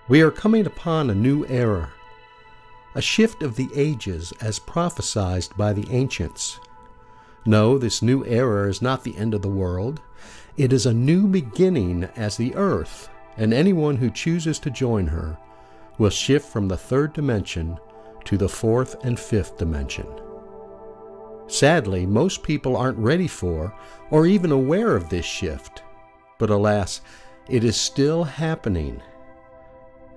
We are coming upon a new era, a shift of the ages as prophesied by the ancients. No, this new era is not the end of the world. It is a new beginning, as the earth, and anyone who chooses to join her, will shift from the third dimension to the fourth and fifth dimension. Sadly, most people aren't ready for or even aware of this shift. But alas, it is still happening.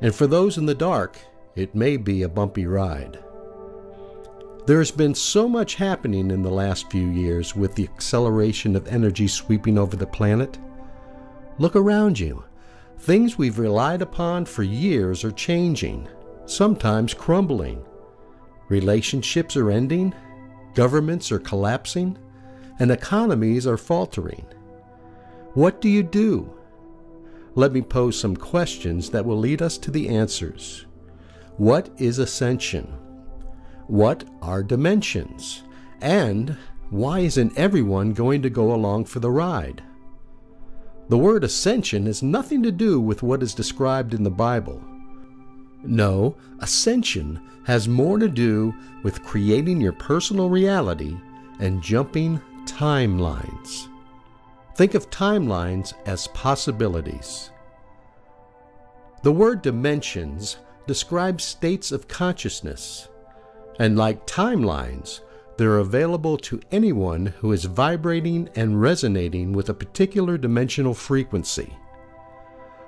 And for those in the dark, it may be a bumpy ride. There has been so much happening in the last few years with the acceleration of energy sweeping over the planet. Look around you. Things we've relied upon for years are changing, sometimes crumbling. Relationships are ending, governments are collapsing, and economies are faltering. What do you do? Let me pose some questions that will lead us to the answers. What is ascension? What are dimensions? And why isn't everyone going to go along for the ride? The word ascension has nothing to do with what is described in the Bible. No, ascension has more to do with creating your personal reality and jumping timelines. Think of timelines as possibilities. The word dimensions describes states of consciousness, and like timelines, they're available to anyone who is vibrating and resonating with a particular dimensional frequency.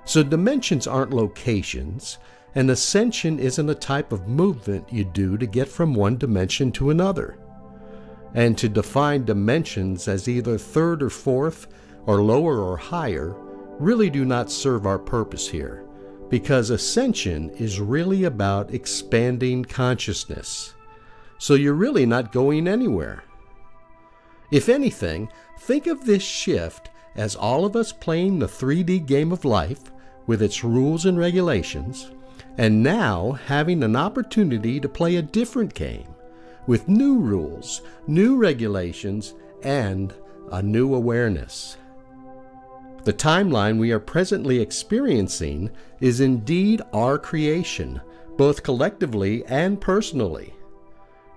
So dimensions aren't locations, and ascension isn't a type of movement you do to get from one dimension to another. And to define dimensions as either third or fourth, or lower or higher, really do not serve our purpose here, because ascension is really about expanding consciousness. So you're really not going anywhere. If anything, think of this shift as all of us playing the 3D game of life with its rules and regulations, and now having an opportunity to play a different game with new rules, new regulations, and a new awareness. The timeline we are presently experiencing is indeed our creation, both collectively and personally.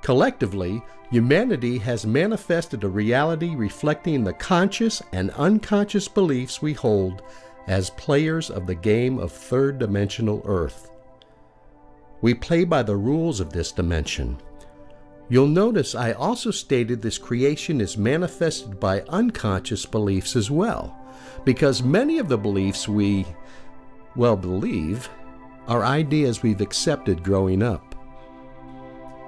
Collectively, humanity has manifested a reality reflecting the conscious and unconscious beliefs we hold as players of the game of third-dimensional Earth. We play by the rules of this dimension. You'll notice I also stated this creation is manifested by unconscious beliefs as well, because many of the beliefs we, believe are ideas we've accepted growing up.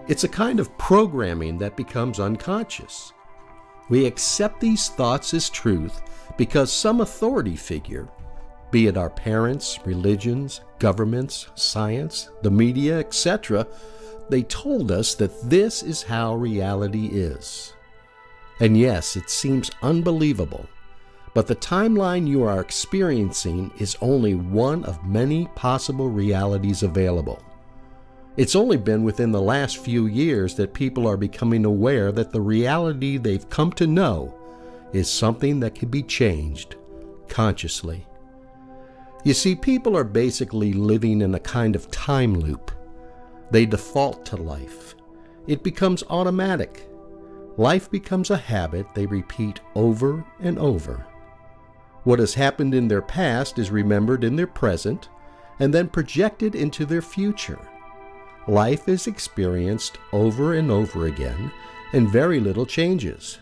It's a kind of programming that becomes unconscious. We accept these thoughts as truth because some authority figure, be it our parents, religions, governments, science, the media, etc., they told us that this is how reality is. And yes, it seems unbelievable, but the timeline you are experiencing is only one of many possible realities available. It's only been within the last few years that people are becoming aware that the reality they've come to know is something that can be changed consciously. You see, people are basically living in a kind of time loop. They default to life. It becomes automatic. Life becomes a habit they repeat over and over. What has happened in their past is remembered in their present and then projected into their future. Life is experienced over and over again, and very little changes.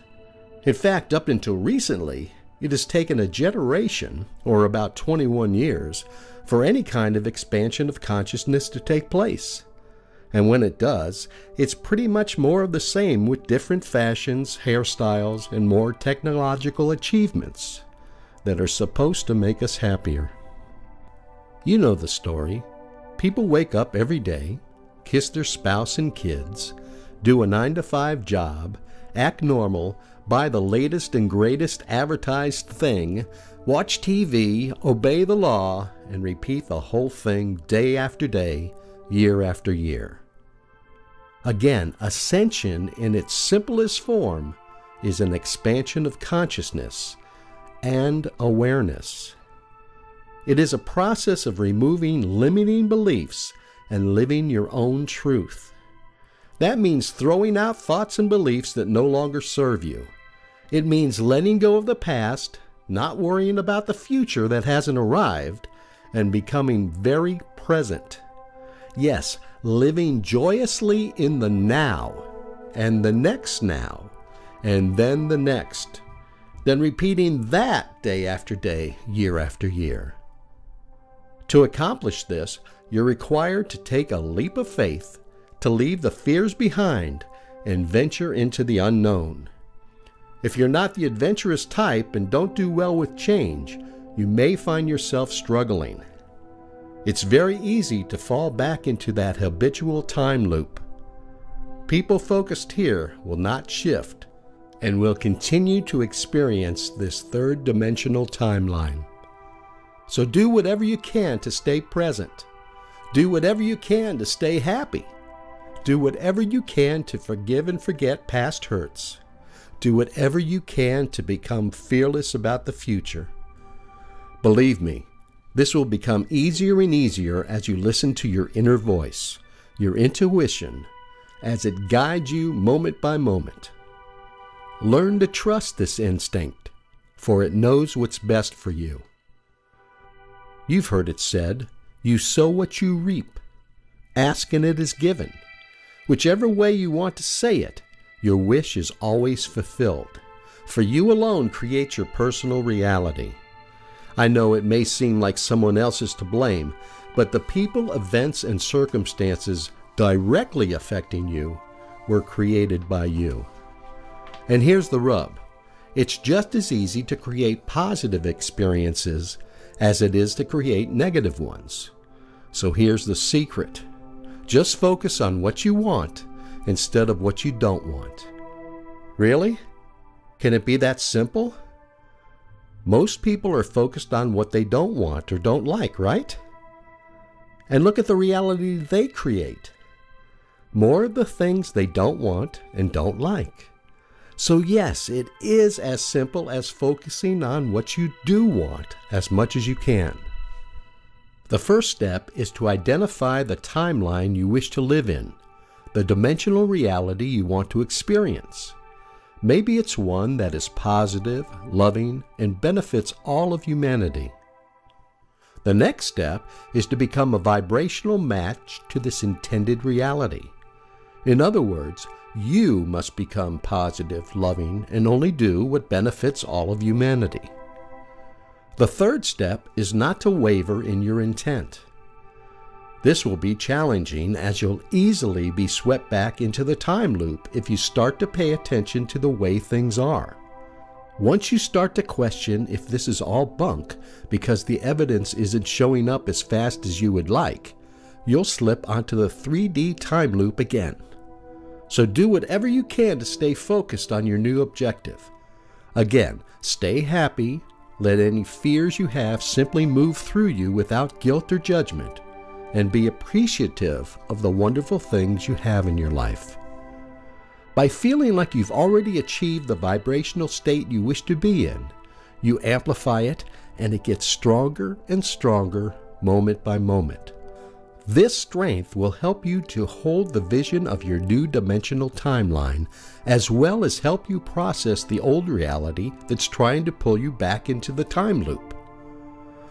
In fact, up until recently, it has taken a generation, or about 21 years, for any kind of expansion of consciousness to take place. And when it does, it's pretty much more of the same with different fashions, hairstyles, and more technological achievements that are supposed to make us happier. You know the story. People wake up every day, kiss their spouse and kids, do a 9-to-5 job, act normal, buy the latest and greatest advertised thing, watch TV, obey the law, and repeat the whole thing day after day, year after year. Again, ascension in its simplest form is an expansion of consciousness and awareness. It is a process of removing limiting beliefs and living your own truth. That means throwing out thoughts and beliefs that no longer serve you. It means letting go of the past, not worrying about the future that hasn't arrived, and becoming very present. Yes, living joyously in the now, and the next now, and then the next. Then repeating that day after day, year after year. To accomplish this, you're required to take a leap of faith, to leave the fears behind and venture into the unknown. If you're not the adventurous type and don't do well with change, you may find yourself struggling. It's very easy to fall back into that habitual time loop. People focused here will not shift and will continue to experience this third-dimensional timeline. So do whatever you can to stay present. Do whatever you can to stay happy. Do whatever you can to forgive and forget past hurts. Do whatever you can to become fearless about the future. Believe me, this will become easier and easier as you listen to your inner voice, your intuition, as it guides you moment by moment. Learn to trust this instinct, for it knows what's best for you. You've heard it said, you sow what you reap. Ask and it is given. Whichever way you want to say it, your wish is always fulfilled, for you alone create your personal reality. I know it may seem like someone else is to blame, but the people, events, and circumstances directly affecting you were created by you. And here's the rub. It's just as easy to create positive experiences as it is to create negative ones. So here's the secret. Just focus on what you want instead of what you don't want. Really? Can it be that simple? Most people are focused on what they don't want or don't like, right? And look at the reality they create. More of the things they don't want and don't like. So yes, it is as simple as focusing on what you do want as much as you can. The first step is to identify the timeline you wish to live in, the dimensional reality you want to experience. Maybe it's one that is positive, loving, and benefits all of humanity. The next step is to become a vibrational match to this intended reality. In other words, you must become positive, loving, and only do what benefits all of humanity. The third step is not to waver in your intent. This will be challenging as you'll easily be swept back into the time loop if you start to pay attention to the way things are. Once you start to question if this is all bunk because the evidence isn't showing up as fast as you would like, you'll slip onto the 3D time loop again. So do whatever you can to stay focused on your new objective. Again, stay happy. Let any fears you have simply move through you without guilt or judgment, and be appreciative of the wonderful things you have in your life. By feeling like you've already achieved the vibrational state you wish to be in, you amplify it and it gets stronger and stronger moment by moment. This strength will help you to hold the vision of your new dimensional timeline, as well as help you process the old reality that's trying to pull you back into the time loop.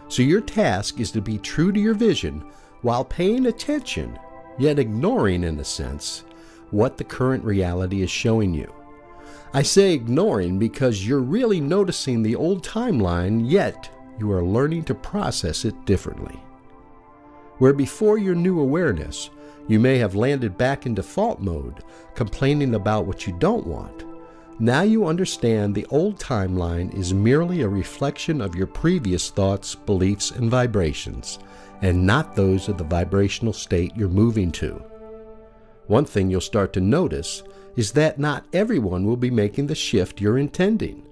So your task is to be true to your vision while paying attention, yet ignoring, in a sense, what the current reality is showing you. I say ignoring because you're really noticing the old timeline, yet you are learning to process it differently. Where before your new awareness, you may have landed back in default mode, complaining about what you don't want. Now you understand the old timeline is merely a reflection of your previous thoughts, beliefs, and vibrations, and not those of the vibrational state you're moving to. One thing you'll start to notice is that not everyone will be making the shift you're intending.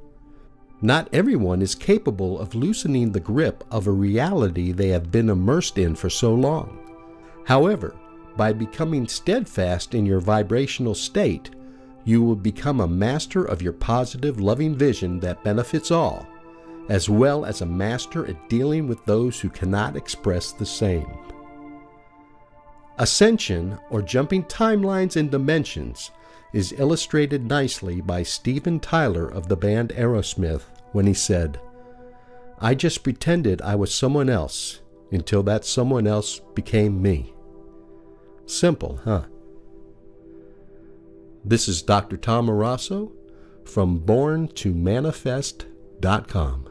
Not everyone is capable of loosening the grip of a reality they have been immersed in for so long. However, by becoming steadfast in your vibrational state, you will become a master of your positive, loving vision that benefits all, as well as a master at dealing with those who cannot express the same. Ascension, or jumping timelines and dimensions, is illustrated nicely by Steven Tyler of the band Aerosmith when he said, "I just pretended I was someone else until that someone else became me." Simple, huh? This is Dr. Tom Murasso from borntomanifest.com.